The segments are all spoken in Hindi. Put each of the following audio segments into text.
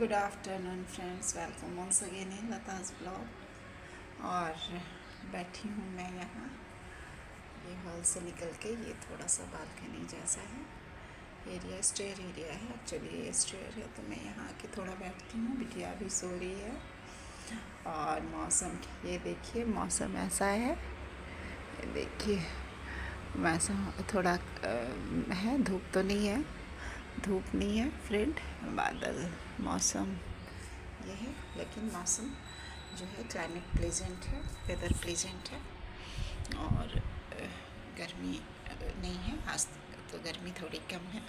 Good afternoon friends, welcome once again in Lata's blog. और बैठी हूँ मैं यहाँ ये हॉल से निकल के। ये थोड़ा सा बालकनी जैसा है एरिया, स्टेयर एरिया है। एक्चुअली ये स्टेयर है तो मैं यहाँ आके थोड़ा बैठती हूँ। बिटिया भी सो रही है। और मौसम, ये देखिए मौसम ऐसा है, ये देखिए मौसम थोड़ा है, धूप तो नहीं है, धूप नहीं है फ्रेंड, बादल मौसम ये है। लेकिन मौसम जो है क्लाइमेट प्लेजेंट है, वेदर प्लेजेंट है। और गर्मी नहीं है आज तो गर्मी थोड़ी कम है।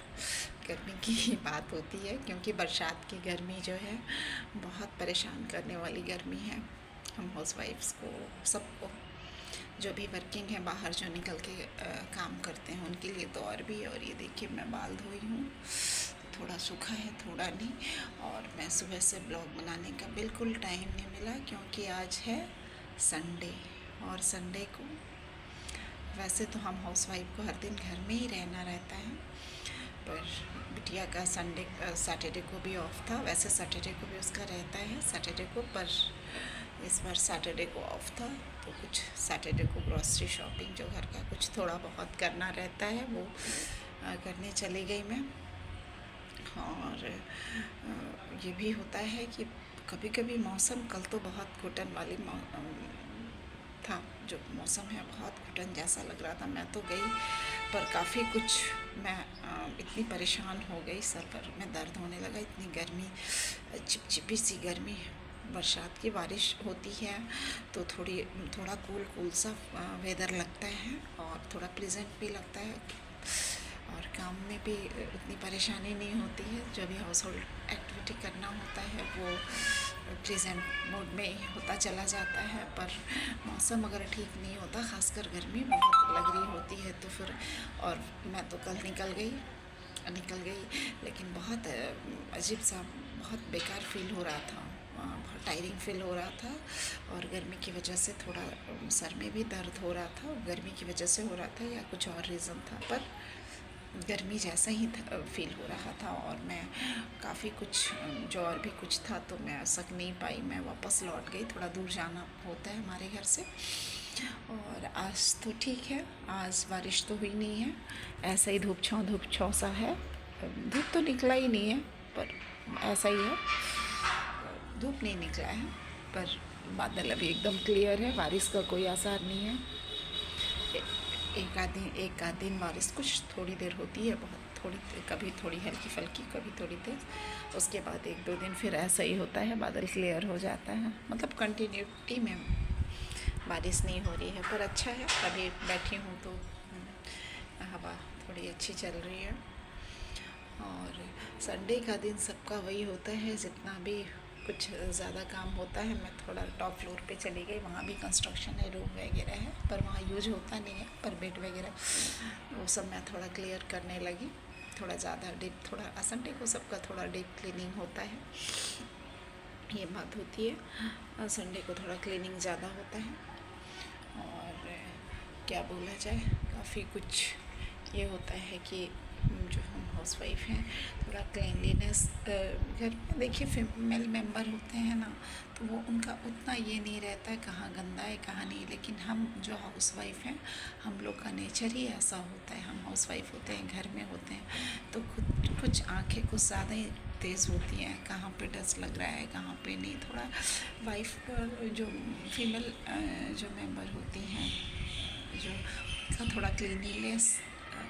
गर्मी की बात होती है क्योंकि बरसात की गर्मी जो है बहुत परेशान करने वाली गर्मी है। हम हाउसवाइफ्स को, सबको, जो भी वर्किंग है, बाहर जो निकल के काम करते हैं उनके लिए तो और भी। और ये देखिए मैं बाल धोई हूँ, थोड़ा सूखा है थोड़ा नहीं। और मैं सुबह से ब्लॉग बनाने का बिल्कुल टाइम नहीं मिला क्योंकि आज है संडे। और संडे को वैसे तो हम हाउसवाइफ को हर दिन घर में ही रहना रहता है, पर बिटिया का सैटरडे को भी ऑफ था। वैसे सैटरडे को भी उसका रहता है सैटरडे को, पर इस बार सैटरडे को ऑफ था तो कुछ सैटरडे को ग्रॉसरी शॉपिंग जो घर का कुछ थोड़ा बहुत करना रहता है वो करने चली गई मैं। और ये भी होता है कि कभी कभी मौसम, कल तो बहुत घुटन वाली था, जो मौसम है बहुत घुटन जैसा लग रहा था। मैं तो गई पर काफ़ी कुछ मैं इतनी परेशान हो गई, सर पर में दर्द होने लगा, इतनी गर्मी, चिपचिपी सी गर्मी। बरसात की बारिश होती है तो थोड़ा कूल सा वेदर लगता है और थोड़ा प्लेजेंट भी लगता है। और काम में भी उतनी परेशानी नहीं होती है, जो भी हाउस होल्ड एक्टिविटी करना होता है वो प्लेजेंट मोड में होता चला जाता है। पर मौसम अगर ठीक नहीं होता, ख़ासकर गर्मी बहुत लग रही होती है तो फिर, और मैं तो कल निकल गई लेकिन बहुत अजीब सा, बहुत बेकार फील हो रहा था, बहुत टायरिंग फील हो रहा था। और गर्मी की वजह से थोड़ा सर में भी दर्द हो रहा था, गर्मी की वजह से हो रहा था या कुछ और रीज़न था, पर गर्मी जैसा ही फील हो रहा था। और मैं काफ़ी कुछ, जो और भी कुछ था तो मैं सक नहीं पाई, मैं वापस लौट गई। थोड़ा दूर जाना होता है हमारे घर से। और आज तो ठीक है, आज बारिश तो हुई नहीं है, ऐसा ही धूप छाँव सा है। धूप तो निकला ही नहीं है पर ऐसा ही है, धूप नहीं निकला है पर बादल अभी एकदम क्लियर है, बारिश का कोई आसार नहीं है। एक आध दिन बारिश कुछ थोड़ी देर होती है, बहुत थोड़ी, कभी थोड़ी हल्की फुल्की, कभी थोड़ी तेज़। उसके बाद एक दो दिन फिर ऐसा ही होता है, बादल क्लियर हो जाता है, मतलब कंटिन्यूटी में बारिश नहीं हो रही है। पर अच्छा है, अभी बैठी हूँ तो हवा थोड़ी अच्छी चल रही है। और संडे का दिन सबका वही होता है, जितना भी कुछ ज़्यादा काम होता है। मैं थोड़ा टॉप फ्लोर पे चली गई, वहाँ भी कंस्ट्रक्शन है, रूम वगैरह है पर वहाँ यूज होता नहीं है, पर बेड वगैरह वो सब मैं थोड़ा क्लियर करने लगी। थोड़ा ज़्यादा डीप, थोड़ा संडे को सबका थोड़ा डीप क्लीनिंग होता है, ये बात होती है। संडे को थोड़ा क्लीनिंग ज़्यादा होता है। और क्या बोला जाए, काफ़ी कुछ ये होता है कि जो हम हाउसवाइफ हैं थोड़ा क्लीनलीनेस, घर में देखिए फीमेल मेंबर होते हैं ना, तो वो उनका उतना ये नहीं रहता है कहाँ गंदा है कहाँ नहीं। लेकिन हम जो हाउसवाइफ हैं, हम लोग का नेचर ही ऐसा होता है, हम हाउसवाइफ होते हैं, घर में होते हैं तो खुद कुछ आँखें कुछ ज़्यादा ही तेज़ होती हैं, कहाँ पे डस्ट लग रहा है कहाँ पे नहीं। थोड़ा वाइफ पर जो फीमेल जो मेंबर होती हैं, जो का थोड़ा क्लीनिनेस,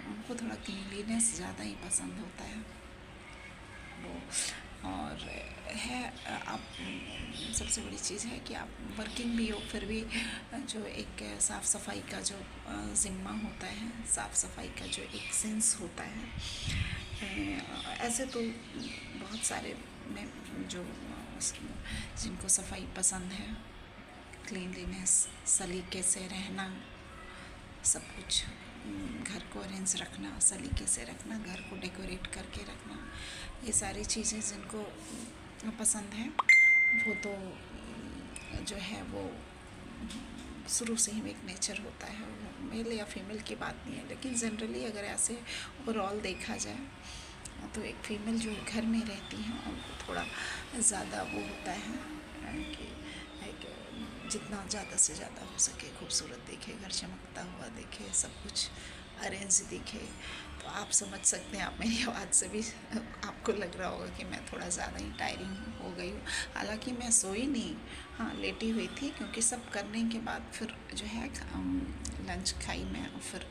उनको थोड़ा क्लीनलीनेस ज़्यादा ही पसंद होता है वो। और है, आप, सबसे बड़ी चीज़ है कि आप वर्किंग भी हो फिर भी जो एक साफ़ सफाई का जो ज़िम्मा होता है, साफ़ सफाई का जो एक सेंस होता है। ऐसे तो बहुत सारे में जो जिनको सफाई पसंद है, क्लीनलीनेस, सलीके से रहना, सब कुछ, घर को अरेंज रखना, सलीके से रखना, घर को डेकोरेट करके रखना, ये सारी चीज़ें जिनको पसंद है वो तो जो है वो शुरू से ही एक नेचर होता है। वो मेल या फीमेल की बात नहीं है, लेकिन जनरली अगर ऐसे ओवरऑल देखा जाए तो एक फीमेल जो घर में रहती हैं उनको थोड़ा ज़्यादा वो होता है कि जितना ज़्यादा से ज़्यादा हो सके खूबसूरत दिखे, घर चमकता हुआ दिखे, सब कुछ अरेंज दिखे। तो आप समझ सकते हैं, आप मेरी आवाज़ से भी आपको लग रहा होगा कि मैं थोड़ा ज़्यादा ही टायरिंग हो गई हूँ। हालांकि मैं सोई नहीं, हाँ लेटी हुई थी, क्योंकि सब करने के बाद फिर जो है लंच खाई मैं, फिर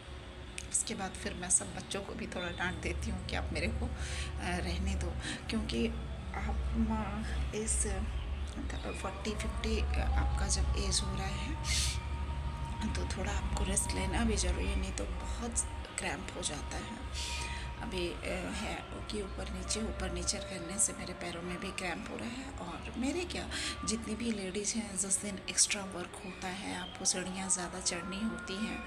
उसके बाद फिर मैं सब बच्चों को भी थोड़ा डांट देती हूँ कि आप मेरे को रहने दो, क्योंकि आप इस 40-50 आपका जब एज हो रहा है तो थोड़ा आपको रेस्ट लेना भी ज़रूरी है, नहीं तो बहुत क्रैम्प हो जाता है। अभी है कि ऊपर नीचे करने से मेरे पैरों में भी क्रैम्प हो रहा है। और मेरे क्या, जितनी भी लेडीज़ हैं जिस दिन एक्स्ट्रा वर्क होता है, आपको सीढ़ियाँ ज़्यादा चढ़नी होती हैं,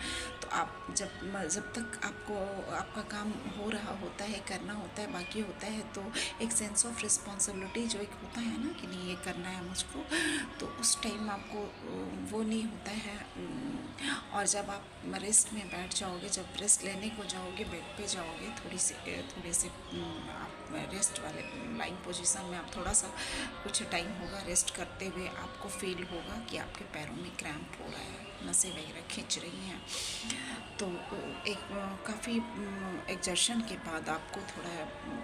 तो आप जब तक आपको आपका काम हो रहा होता है, करना होता है, बाकी होता है, तो एक सेंस ऑफ रिस्पॉन्सिबिलिटी जो एक होता है ना कि नहीं ये करना है मुझको, तो उस टाइम आपको वो नहीं होता है। और जब आप रेस्ट में बैठ जाओगे, जब रेस्ट लेने को जाओगे, बेड पे जाओगे, थोड़े से आप रेस्ट वाले लाइन पोजीशन में आप थोड़ा सा कुछ टाइम होगा रेस्ट करते हुए, आपको फील होगा कि आपके पैरों में क्रैम्प हो रहा है, नसें वगैरह खींच रही हैं। तो एक काफ़ी एग्जर्शन के बाद आपको थोड़ा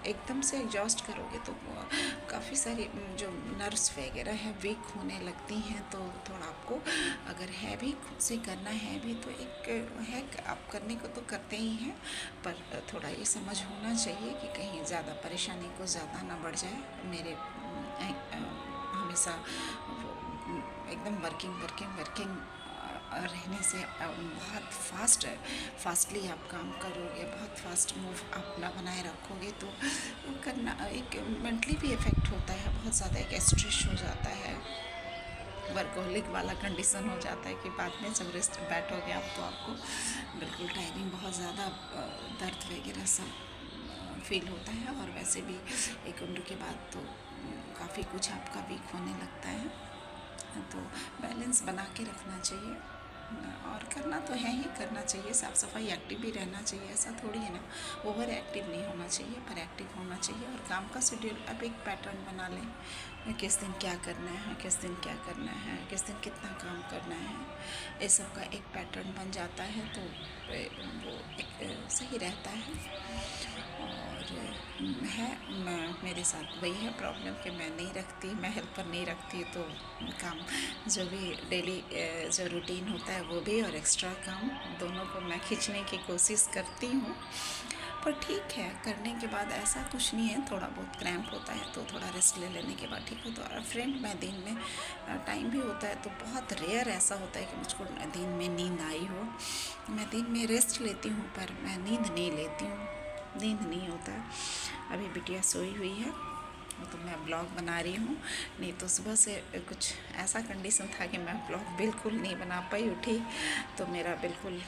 एकदम से एग्जॉस्ट करोगे तो काफ़ी सारी जो नर्व्स वगैरह है वीक होने लगती हैं। तो थोड़ा आपको अगर है भी खुद से करना है भी, तो एक है आप करने को तो करते ही हैं, पर थोड़ा ये समझ होना चाहिए कि कहीं ज़्यादा परेशानी को ज़्यादा ना बढ़ जाए। मेरे हमेशा एकदम वर्किंग रहने से बहुत फास्टली आप काम करोगे, बहुत फास्ट मूव अपना बनाए रखोगे, तो करना एक मेंटली भी इफ़ेक्ट होता है, बहुत ज़्यादा एक स्ट्रेस हो जाता है, वर्कोहलिक वाला कंडीशन हो जाता है कि बाद में जब रेस्ट बैठोगे आप तो आपको बिल्कुल टायरिंग, बहुत ज़्यादा दर्द वगैरह सब फील होता है। और वैसे भी एक उम्र के बाद तो काफ़ी कुछ आपका वीक होने लगता है। तो बैलेंस बना के रखना चाहिए, और करना तो है ही, करना चाहिए, साफ़ सफाई, एक्टिव भी रहना चाहिए, ऐसा थोड़ी है ना, ओवर एक्टिव नहीं होना चाहिए, पर एक्टिव होना चाहिए। और काम का शेड्यूल अब एक पैटर्न बना लें, किस दिन क्या करना है, किस दिन क्या करना है, किस दिन कितना काम करना है, इस सब का एक पैटर्न बन जाता है, तो वो एक सही रहता है। और मेरे साथ वही है प्रॉब्लम कि मैं नहीं रखती, मैं हेल्पर नहीं रखती, तो काम जो भी डेली जो रूटीन होता है वो भी और एक्स्ट्रा काम दोनों को मैं खींचने की कोशिश करती हूँ। पर ठीक है, करने के बाद ऐसा कुछ नहीं है, थोड़ा बहुत क्रैम्प होता है तो थोड़ा रेस्ट ले लेने के बाद ठीक हो। तो फ्रेंड, मैं दिन में टाइम भी होता है तो बहुत रेयर ऐसा होता है कि मुझको दिन में नींद आई हो। मैं दिन में रेस्ट लेती हूँ, पर मैं नींद नहीं लेती हूँ, नींद नहीं होता। अभी बिटिया सोई हुई है तो मैं ब्लॉग बना रही हूँ, नहीं तो सुबह से कुछ ऐसा कंडीशन था कि मैं ब्लॉग बिल्कुल नहीं बना पाई। उठी तो मेरा बिल्कुल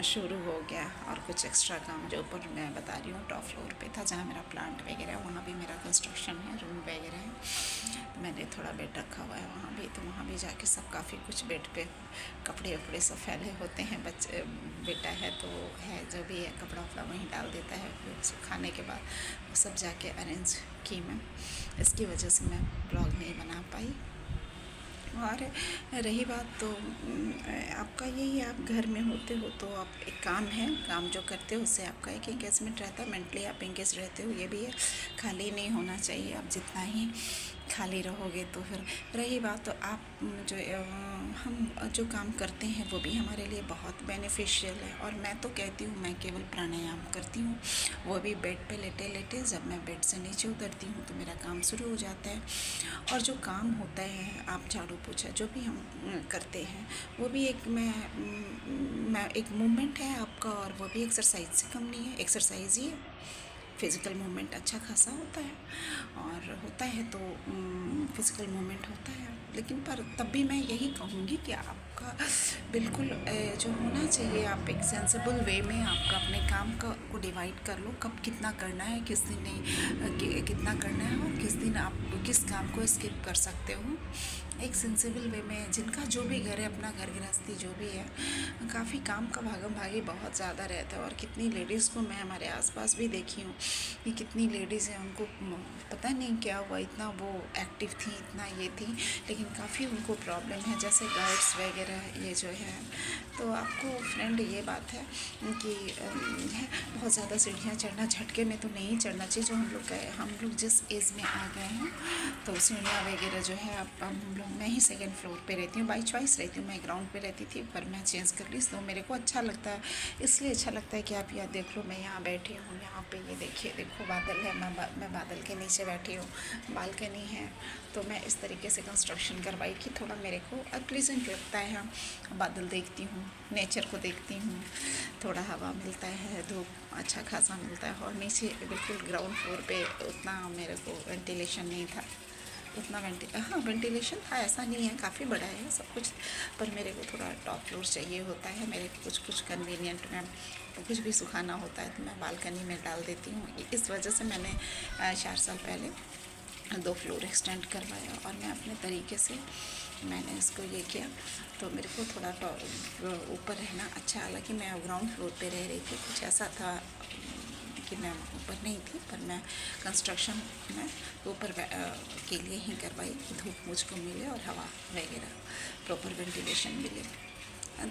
शुरू हो गया। और कुछ एक्स्ट्रा काम जो ऊपर मैं बता रही हूँ टॉप फ्लोर पे था, जहाँ मेरा प्लांट वगैरह है, वहाँ भी मेरा कंस्ट्रक्शन है, रूम वगैरह है, मैंने थोड़ा बेड रखा हुआ है वहाँ भी, तो वहाँ भी जाके सब काफ़ी कुछ बेड पे कपड़े वपड़े सब फैले होते हैं। बच्चे बेटा है तो है, जो भी है कपड़ा वपड़ा वहीं डाल देता है, फिर सुखाने के बाद वो सब जाके अरेंज की मैं, इसकी वजह से मैं ब्लॉग नहीं बना पाई। और रही बात तो आपका यही, आप घर में होते हो तो आप एक काम है, काम जो करते हो उससे आपका एक एंगेजमेंट रहता है, मेंटली आप एंगेज रहते हो, ये भी है, खाली नहीं होना चाहिए। आप जितना ही खाली रहोगे तो फिर रही बात तो आप जो हम जो काम करते हैं वो भी हमारे लिए बहुत बेनिफिशियल है। और मैं तो कहती हूँ, मैं केवल प्राणायाम करती हूँ, वो भी बेड पे लेटे लेटे। जब मैं बेड से नीचे उतरती हूँ तो मेरा काम शुरू हो जाता है। और जो काम होता है, आप झाड़ू पोछा जो भी हम करते हैं, वो भी एक मैं एक मूवमेंट है आपका, और वो भी एक्सरसाइज से कम नहीं है, एक्सरसाइज ही है। फिज़िकल मूवमेंट अच्छा खासा होता है, और फिज़िकल मूवमेंट होता है, लेकिन पर तब भी मैं यही कहूँगी कि आप आपका बिल्कुल जो होना चाहिए, आप एक सेंसिबल वे में आपका अपने काम को डिवाइड कर लो, कब कितना करना है, किस दिन नहीं कितना करना है, और किस दिन आप किस काम को स्किप कर सकते हो। एक सेंसिबल वे में, जिनका जो भी घर है, अपना घर गृहस्थी जो भी है, काफ़ी काम का भागम भागी बहुत ज़्यादा रहता है। और कितनी लेडीज़ को मैं हमारे आसपास भी देखी हूँ कि कितनी लेडीज़ हैं, उनको पता नहीं क्या हुआ, इतना वो एक्टिव थी, इतना ये थी, लेकिन काफ़ी उनको प्रॉब्लम है, जैसे गाइड्स वगैरह ये जो है। तो आपको फ्रेंड ये बात है कि बहुत ज़्यादा सीढ़ियाँ चढ़ना झटके में तो नहीं चढ़ना चाहिए। जो हम लोग जिस एज में आ गए हैं, तो सीढ़ियाँ वगैरह जो है, अब हम लोग, मैं ही सेकंड फ्लोर पे रहती हूँ, बाई चॉइस रहती हूँ। मैं ग्राउंड पे रहती थी, पर मैं चेंज कर ली, तो मेरे को अच्छा लगता है। इसलिए अच्छा लगता है कि आप यहाँ देख लो, मैं यहाँ बैठी हूँ, यहाँ पे ये देखिए, देखो बादल है, मैं बादल के नीचे बैठी हूँ, बालकनी है। तो मैं इस तरीके से कंस्ट्रक्शन करवाई कि थोड़ा मेरे को प्लीजेंट लगता है। बादल देखती हूँ, नेचर को देखती हूँ, थोड़ा हवा मिलता है, धूप अच्छा खासा मिलता है। और नीचे बिल्कुल ग्राउंड फ्लोर पे उतना मेरे को वेंटिलेशन नहीं था, उतना वेंटिलेशन था, ऐसा नहीं है, काफ़ी बड़ा है सब कुछ, पर मेरे को थोड़ा टॉप फ्लोर चाहिए होता है। मेरे कुछ कन्वीनियंट में कुछ भी सुखाना होता है तो मैं बालकनी में डाल देती हूँ। इस वजह से मैंने 4 साल पहले 2 फ्लोर एक्सटेंड करवाया, और मैं अपने तरीके से मैंने इसको ये किया। तो मेरे को थोड़ा ऊपर रहना अच्छा, हालांकि मैं ग्राउंड फ्लोर पे रह रही थी, कुछ ऐसा था कि मैं ऊपर नहीं थी, पर मैं कंस्ट्रक्शन में ऊपर के लिए ही करवाई कि धूप मुझको मिले और हवा वगैरह प्रॉपर वेंटिलेशन मिले।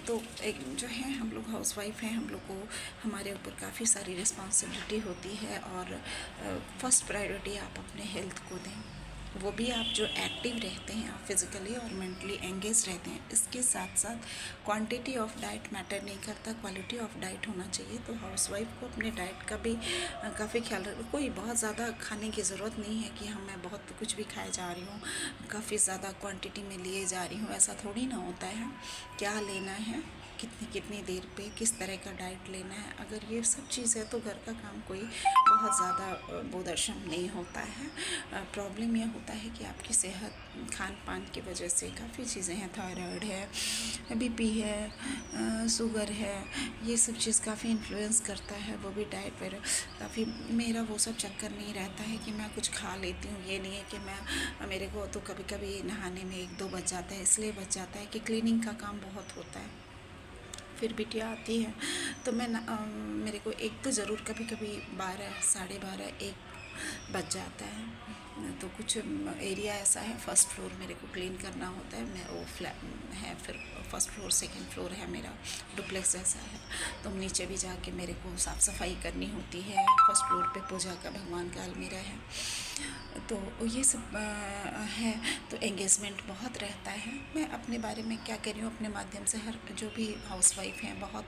तो एक जो है, हम लोग हाउसवाइफ हैं, हम लोग को हमारे ऊपर काफ़ी सारी रिस्पॉन्सिबिलिटी होती है, और फर्स्ट प्रायोरिटी आप अपने हेल्थ को दें। वो भी आप जो एक्टिव रहते हैं, आप फिज़िकली और मेंटली एंगेज रहते हैं। इसके साथ साथ क्वांटिटी ऑफ डाइट मैटर नहीं करता, क्वालिटी ऑफ डाइट होना चाहिए। तो हाउसवाइफ को अपने डाइट का भी काफ़ी ख्याल रख, कोई बहुत ज़्यादा खाने की ज़रूरत नहीं है कि मैं बहुत कुछ भी खाए जा रही हूँ, काफ़ी ज़्यादा क्वांटिटी में लिए जा रही हूँ, ऐसा थोड़ी ना होता है। क्या लेना है, कितनी देर पे किस तरह का डाइट लेना है, अगर ये सब चीज़ है तो घर का काम कोई बहुत ज़्यादा बोदर्शम नहीं होता है। प्रॉब्लम यह होता है कि आपकी सेहत, खान पान की वजह से काफ़ी चीज़ें हैं, थायराइड है, बीपी है, शुगर है, ये सब चीज़ काफ़ी इन्फ्लुएंस करता है। वो भी डाइट पर काफ़ी, मेरा वो सब चक्कर नहीं रहता है कि मैं कुछ खा लेती हूँ। ये नहीं है कि मेरे को तो कभी कभी नहाने में 1-2 बज जाता है, इसलिए बच जाता है कि क्लीनिंग का काम बहुत होता है। फिर बिटिया आती है तो मेरे को एक तो ज़रूर कभी कभी 12, 12:30, 1 बज जाता है। तो कुछ एरिया ऐसा है, फर्स्ट फ्लोर मेरे को क्लीन करना होता है, मैं वो फ्लैट है, फिर फर्स्ट फ्लोर सेकंड फ्लोर है मेरा, डुप्लेक्स जैसा है। तो नीचे भी जाके मेरे को साफ़ सफाई करनी होती है। फर्स्ट फ्लोर पे पूजा का, भगवान का अलमीरा है। तो ये सब है, तो एंगेजमेंट बहुत रहता है। मैं अपने बारे में क्या कर रही हूँ, अपने माध्यम से, हर जो भी हाउसवाइफ हैं, बहुत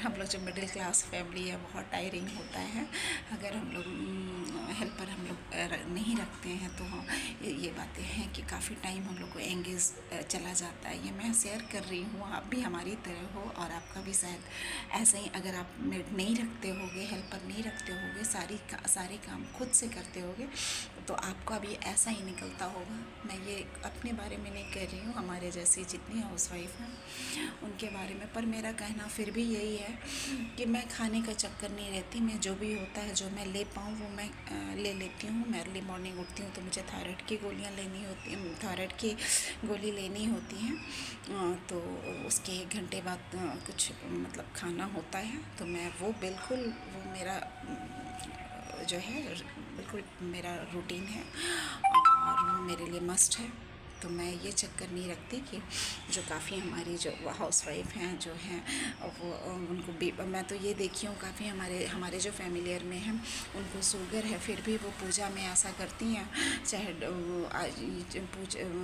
हम लोग जो मिडिल क्लास फैमिली है, बहुत टायरिंग होता है। अगर हम लोग हेल्पर हम लोग नहीं रखते हैं तो ये बातें हैं कि काफ़ी टाइम हम लोग को एंगेज चला जाता है। ये मैं शेयर कर रही हूँ, आप भी हमारी तरह हो, और आपका भी शायद ऐसा ही, अगर आप मेड नहीं रखते होगे, हेल्पर नहीं रखते होगे, सारे काम खुद से करते होगे, तो आपका भी ऐसा ही निकलता होगा। मैं ये अपने बारे में नहीं कह रही हूँ, हमारे जैसी जितनी हाउसवाइफ हैं उनके बारे में। पर मेरा कहना फिर भी यही है कि मैं खाने का चक्कर नहीं रहती, मैं जो भी होता है, जो मैं ले पाऊँ वो मैं ले लेती हूँ। मैं अर्ली मॉर्निंग उठती हूँ तो मुझे थायराइड की गोलियाँ लेनी होती हैं, थायराइड की गोली लेनी होती हैं। तो उसके 1 घंटे बाद कुछ मतलब खाना होता है, तो मैं वो बिल्कुल, वो मेरा जो है बिल्कुल मेरा रूटीन है, और वो मेरे लिए मस्ट है। तो मैं ये चक्कर नहीं रखती कि जो काफ़ी हमारी जो हाउसवाइफ हैं जो हैं वो उनको भी, मैं तो ये देखी हूँ काफ़ी हमारे जो फैमिलियर में हैं उनको शुगर है, फिर भी वो पूजा में ऐसा करती हैं, चाहे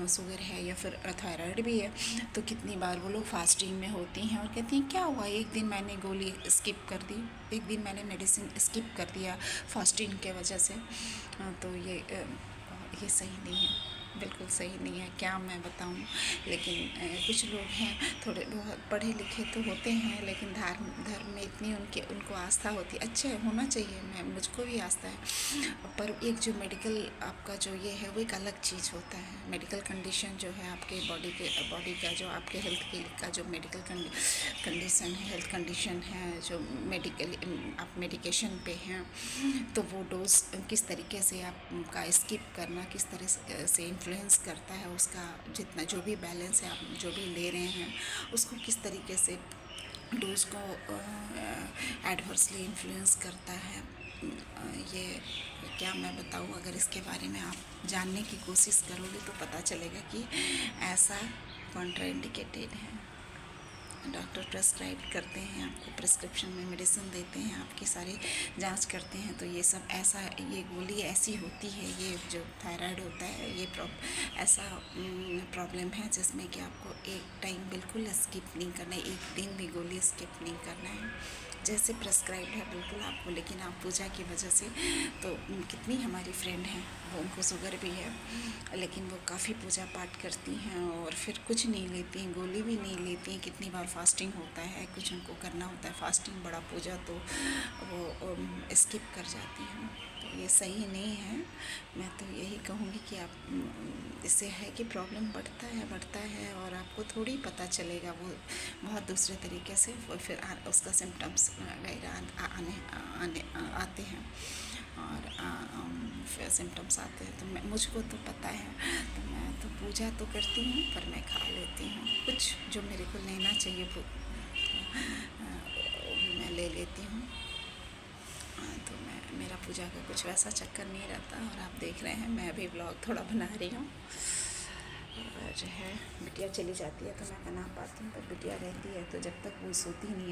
शुगर है या फिर थायराइड भी है, तो कितनी बार वो लोग फास्टिंग में होती हैं और कहती हैं क्या हुआ, एक दिन मैंने गोली स्किप कर दी, एक दिन मैंने मेडिसिन स्किप कर दिया फास्टिंग के वजह से। तो ये सही नहीं है। बिल्कुल सही नहीं है, क्या मैं बताऊं। लेकिन कुछ लोग हैं थोड़े बहुत पढ़े लिखे तो होते हैं, लेकिन धर्म में इतनी उनको आस्था होती है। अच्छा है, होना चाहिए, मैं मुझको भी आस्था है, पर एक जो मेडिकल आपका जो ये है वो एक अलग चीज़ होता है। मेडिकल कंडीशन जो है आपके बॉडी का जो आपके हेल्थ के का जो मेडिकल कंडीशन है, हेल्थ कंडीशन है, जो मेडिकल आप मेडिकेशन पे हैं, तो वो डोज किस तरीके से आपका स्किप करना किस तरह से इन्फ्लुएंस करता है, उसका जितना जो भी बैलेंस है आप जो भी ले रहे हैं उसको किस तरीके से डोज को एडवर्सली इन्फ्लुएंस करता है। ये क्या मैं बताऊँ, अगर इसके बारे में आप जानने की कोशिश करोगे तो पता चलेगा कि ऐसा कॉन्ट्राइंडिकेटेड है। डॉक्टर प्रेस्क्राइब करते हैं आपको, प्रिस्क्रिप्शन में मेडिसिन देते हैं, आपकी सारी जांच करते हैं, तो ये सब ऐसा, ये गोली ऐसी होती है, ये जो थायराइड होता है ये ऐसा प्रॉब्लम है जिसमें कि आपको एक टाइम बिल्कुल स्किप नहीं करना है, एक दिन भी गोली स्किप नहीं करना है, जैसे प्रेस्क्राइब है बिल्कुल आपको। लेकिन आप पूजा की वजह से, तो कितनी हमारी फ्रेंड हैं वो, उनको शुगर भी है, लेकिन वो काफ़ी पूजा पाठ करती हैं और फिर कुछ नहीं लेती हैं, गोली भी नहीं लेती हैं। कितनी बार फास्टिंग होता है, कुछ उनको करना होता है फास्टिंग, बड़ा पूजा, तो वो स्किप कर जाती हैं। तो ये सही नहीं है। मैं तो यही कहूँगी कि आप, इससे है कि प्रॉब्लम बढ़ता है और आपको थोड़ी पता चलेगा, वो बहुत दूसरे तरीके से फिर उसका सिम्टम्स वगैरह आते हैं और फिर सिम्टम्स आते हैं। तो मुझको तो पता है, तो मैं तो पूजा तो करती हूँ, पर मैं खा लेती हूँ कुछ जो मेरे को लेना चाहिए, वो मैं ले लेती हूँ। तो मेरा पूजा का कुछ वैसा चक्कर नहीं रहता। और आप देख रहे हैं मैं अभी व्लॉग थोड़ा बना रही हूँ, और जो है बिटिया चली जाती है तो मैं बना पाती हूँ, पर बिटिया रहती है तो जब तक वो सोती नहीं है